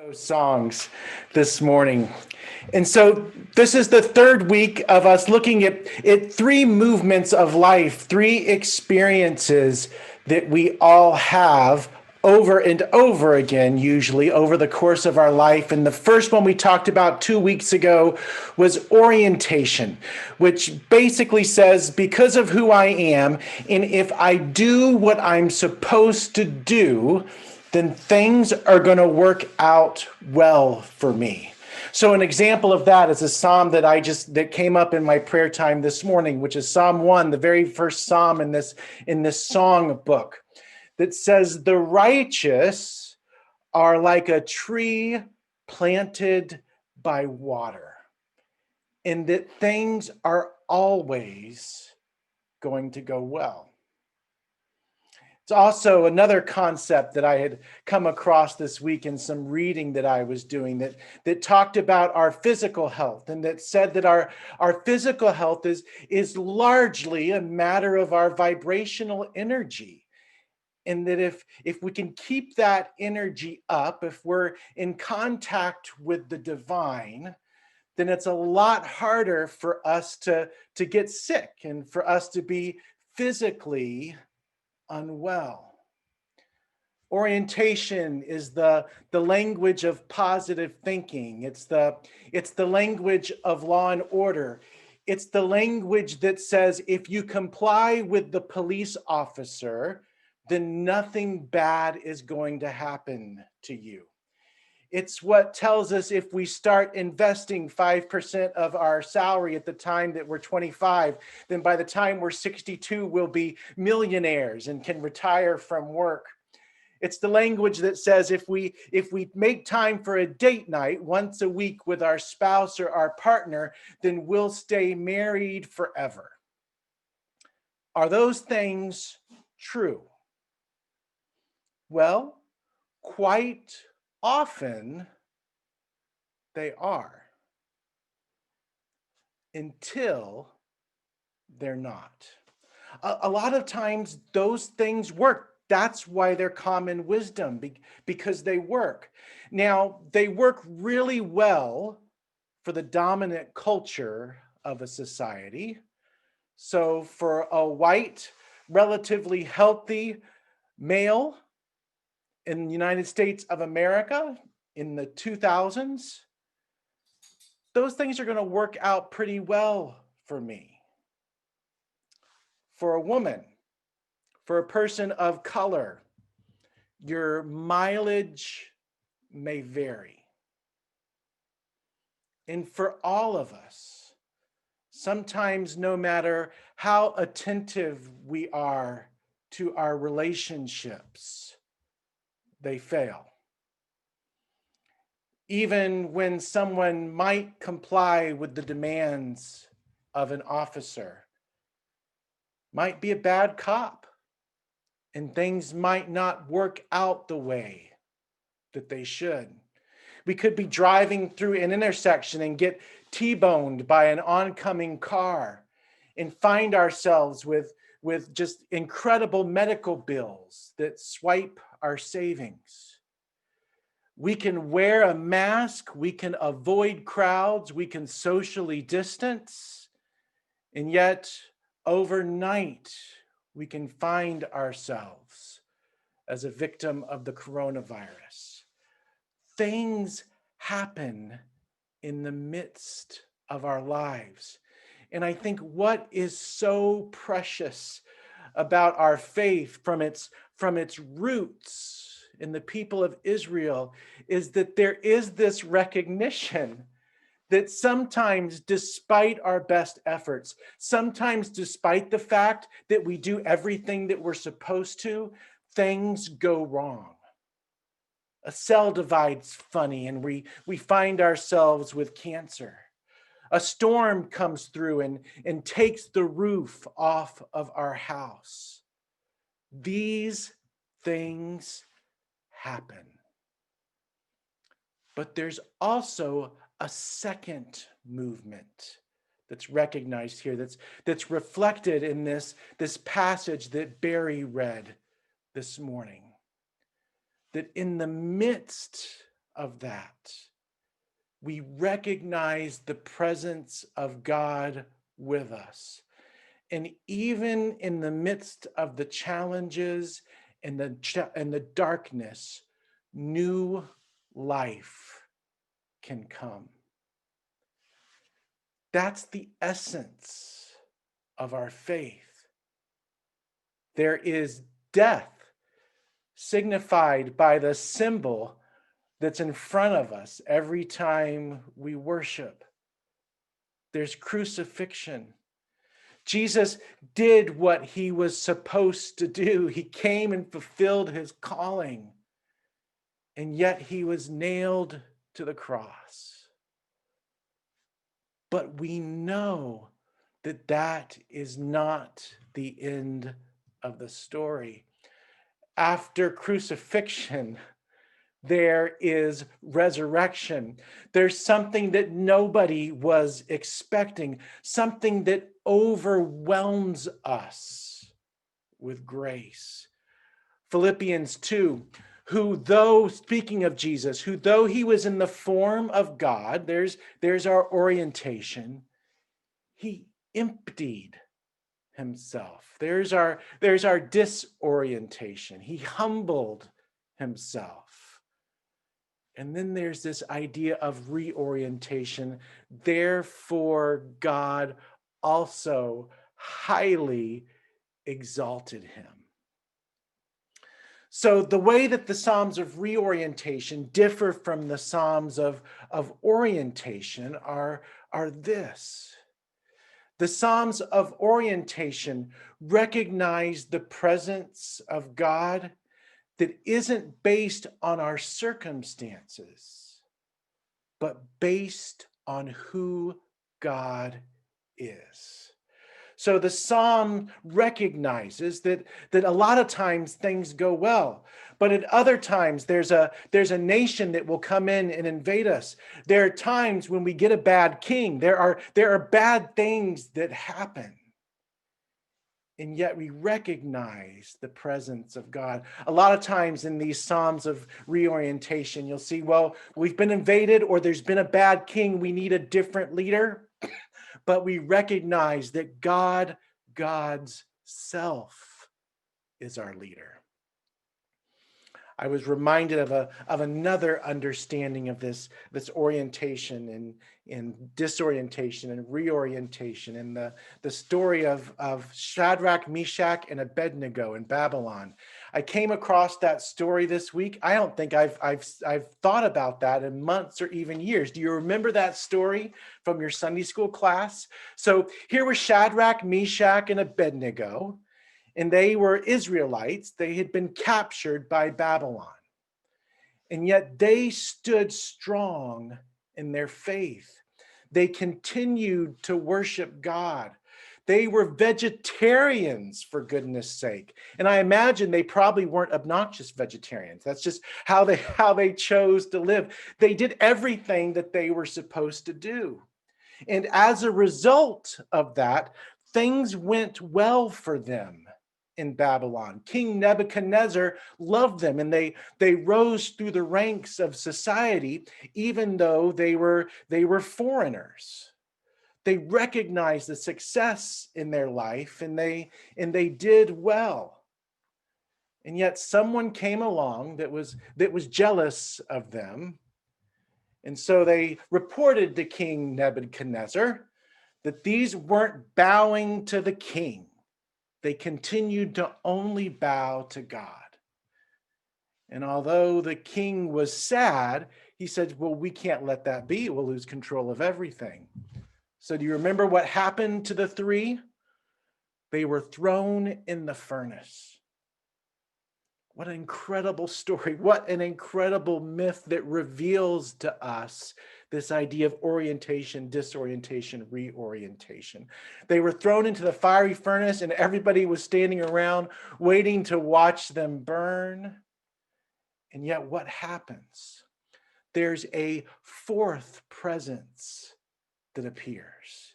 those songs this morning. And so this is the third week of us looking at three movements of life, three experiences that we all have over and over again, usually over the course of our life. And the first one we talked about 2 weeks ago was orientation, which basically says, because of who I am, and if I do what I'm supposed to do, then things are going to work out well for me. So an example of that is a psalm that came up in my prayer time this morning, which is Psalm 1, the very first psalm in this song book, that says, "The righteous are like a tree planted by water, and that things are always going to go well." It's also another concept that I had come across this week in some reading that I was doing that talked about our physical health, and that said that our physical health is largely a matter of our vibrational energy. And that if we can keep that energy up, if we're in contact with the divine, then it's a lot harder for us to get sick and for us to be physically unwell. Orientation is the language of positive thinking. It's the language of law and order. It's the language that says if you comply with the police officer, then nothing bad is going to happen to you. It's what tells us if we start investing 5% of our salary at the time that we're 25, then by the time we're 62, we'll be millionaires and can retire from work. It's the language that says if we make time for a date night once a week with our spouse or our partner, then we'll stay married forever. Are those things true? Well, quite often they are, until they're not. A lot of times those things work. That's why they're common wisdom, because they work. Now, they work really well for the dominant culture of a society. So for a white, relatively healthy male in the United States of America in the 2000s, those things are going to work out pretty well for me. For a woman, for a person of color, your mileage may vary. And for all of us, sometimes no matter how attentive we are to our relationships, they fail. Even when someone might comply with the demands of an officer, might be a bad cop, and things might not work out the way that they should. We could be driving through an intersection and get T-boned by an oncoming car and find ourselves with just incredible medical bills that swipe our savings. We can wear a mask, we can avoid crowds, we can socially distance, and yet overnight we can find ourselves as a victim of the coronavirus. Things happen in the midst of our lives. And I think what is so precious about our faith from its roots in the people of Israel is that there is this recognition that sometimes, despite our best efforts, sometimes despite the fact that we do everything that we're supposed to, things go wrong. A cell divide's funny and we find ourselves with cancer. A storm comes through and takes the roof off of our house. These things happen. But there's also a second movement that's recognized here, that's reflected in this passage that Barry read this morning. That in the midst of that, we recognize the presence of God with us. And even in the midst of the challenges and the darkness, new life can come. That's the essence of our faith. There is death signified by the symbol that's in front of us every time we worship. There's crucifixion. Jesus did what he was supposed to do. He came and fulfilled his calling, and yet he was nailed to the cross. But we know that that is not the end of the story. After crucifixion, there is resurrection. There's something that nobody was expecting, something that overwhelms us with grace. Philippians 2, who though, speaking of Jesus, who though he was in the form of God, there's our orientation, he emptied himself. There's our disorientation. He humbled himself. And then there's this idea of reorientation. Therefore, God also highly exalted him. So the way that the Psalms of reorientation differ from the Psalms of orientation are this. The Psalms of orientation recognize the presence of God that isn't based on our circumstances, but based on who God is. So the psalm recognizes that a lot of times things go well, but at other times there's a nation that will come in and invade us. There are times when we get a bad king. There are bad things that happen. And yet we recognize the presence of God. A lot of times in these Psalms of reorientation, you'll see, well, we've been invaded or there's been a bad king. We need a different leader. But we recognize that God's self is our leader. I was reminded of another understanding of this orientation and disorientation and reorientation, and the story of Shadrach, Meshach, and Abednego in Babylon. I came across that story this week. I don't think I've thought about that in months or even years. Do you remember that story from your Sunday school class? So here were Shadrach, Meshach, and Abednego. And they were Israelites. They had been captured by Babylon. And yet they stood strong in their faith. They continued to worship God. They were vegetarians, for goodness sake. And I imagine they probably weren't obnoxious vegetarians. That's just how they chose to live. They did everything that they were supposed to do. And as a result of that, things went well for them in Babylon. King Nebuchadnezzar loved them, and they rose through the ranks of society, even though they were foreigners. They recognized the success in their life, and they did well. And yet someone came along that was jealous of them. And so they reported to King Nebuchadnezzar that these weren't bowing to the king. They continued to only bow to God. And although the king was sad, he said, well, we can't let that be. We'll lose control of everything. So do you remember what happened to the three? They were thrown in the furnace. What an incredible story. What an incredible myth that reveals to us this idea of orientation, disorientation, reorientation. They were thrown into the fiery furnace and everybody was standing around waiting to watch them burn. And yet what happens? There's a fourth presence that appears.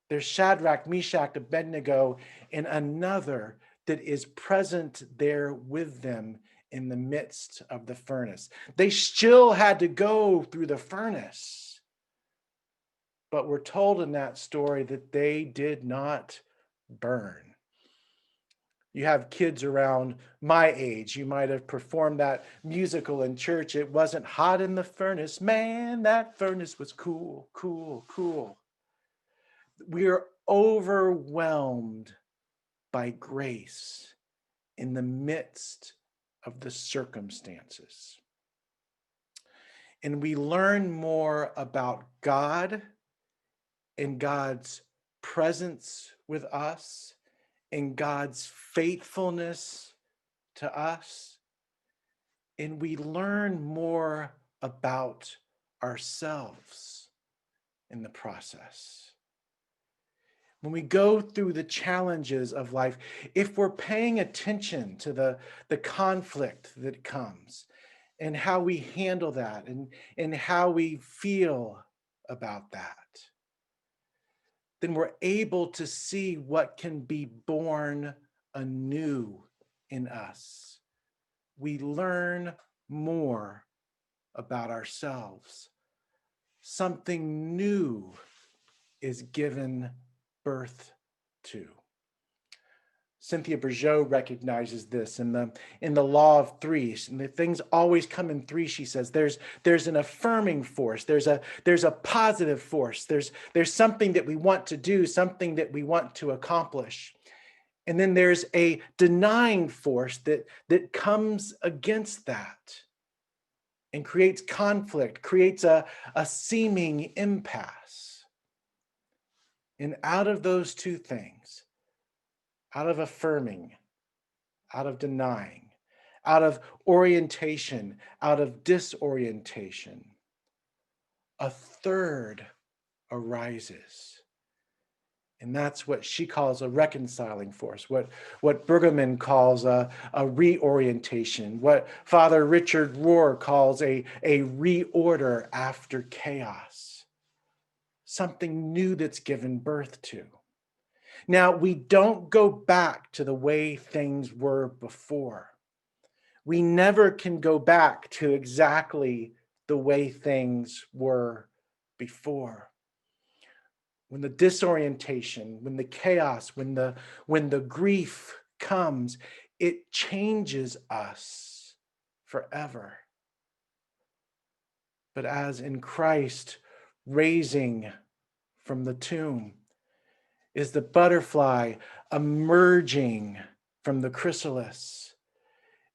There's Shadrach, Meshach, Abednego, and another that is present there with them in the midst of the furnace. They still had to go through the furnace. But we're told in that story that they did not burn. You have kids around my age. You might have performed that musical in church. It wasn't hot in the furnace. Man, that furnace was cool, cool, cool. We are overwhelmed by grace in the midst of the circumstances. And we learn more about God and God's presence with us and God's faithfulness to us. And we learn more about ourselves in the process. When we go through the challenges of life, if we're paying attention to the conflict that comes and how we handle that and how we feel about that, then we're able to see what can be born anew in us. We learn more about ourselves. Something new is given birth to. Cynthia Bourgeault recognizes this in the law of threes, and the things always come in three. She says there's an affirming force, there's a positive force, there's something that we want to do, something that we want to accomplish, and then there's a denying force that comes against that and creates conflict, creates a seeming impasse. And out of those two things, out of affirming, out of denying, out of orientation, out of disorientation, a third arises. And that's what she calls a reconciling force, what Brueggemann calls a reorientation, what Father Richard Rohr calls a reorder after chaos. Something new that's given birth to. Now, we don't go back to the way things were before. We never can go back to exactly the way things were before. When the disorientation, when the chaos, when the grief comes, it changes us forever. But as in Christ raising from the tomb, is the butterfly emerging from the chrysalis,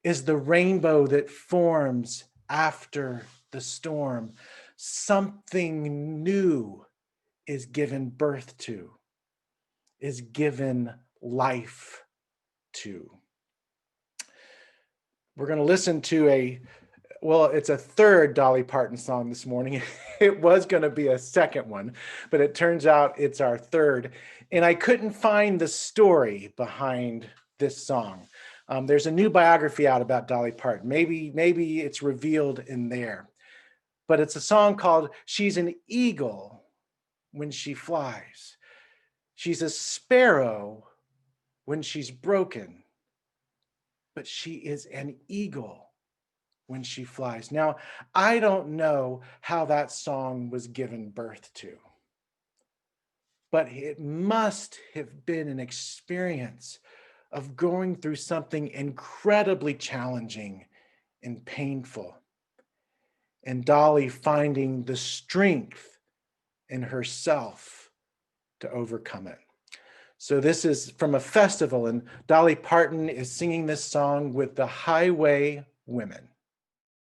is the rainbow that forms after the storm. Something new is given birth to, is given life to. We're going to listen to it's a third Dolly Parton song this morning. It was going to be a second one, but it turns out it's our third. And I couldn't find the story behind this song. There's a new biography out about Dolly Parton. Maybe it's revealed in there. But it's a song called "She's an Eagle When She Flies." She's a sparrow when she's broken, but she is an eagle when she flies. Now, I don't know how that song was given birth to, but it must have been an experience of going through something incredibly challenging and painful, and Dolly finding the strength in herself to overcome it. So this is from a festival, and Dolly Parton is singing this song with the Highway Women.